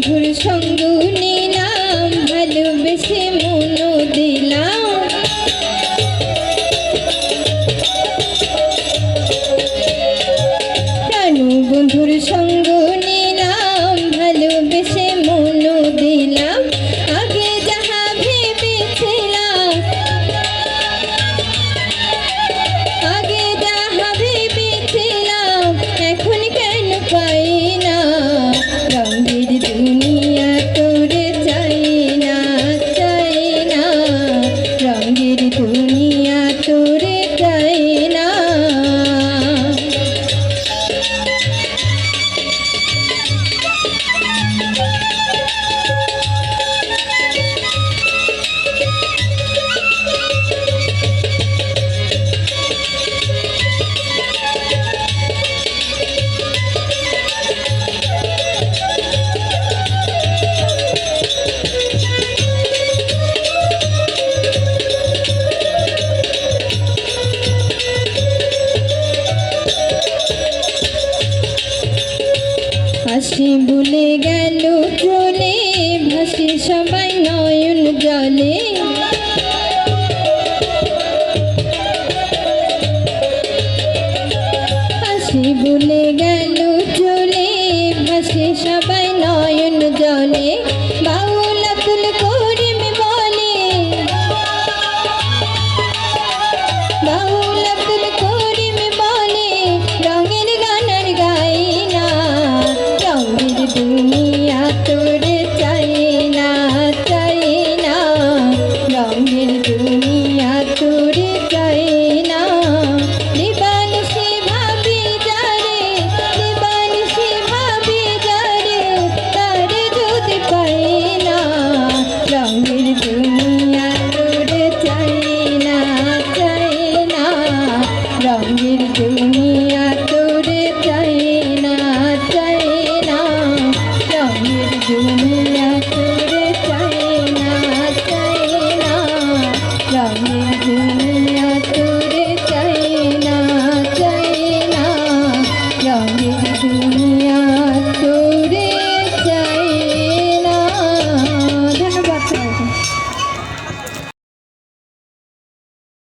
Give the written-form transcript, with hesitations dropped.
বন্ধুর সঙ্গ নিলাম ভালোবেসে মন দিলাম প্রাণ বন্ধুর সঙ্গ নিলাম ভালোবেসে মন দিলাম আগে যাহা ভেবেছিলাম আগে যাহা ভেবেছিলাম এখন কেন পাই না রঙের দুনিয়া তোরে চাই না রঙের দুনিয়া তোরে চাই না হাসি ভুলে গেল চলে ভাসি সবাই নয়ন জলে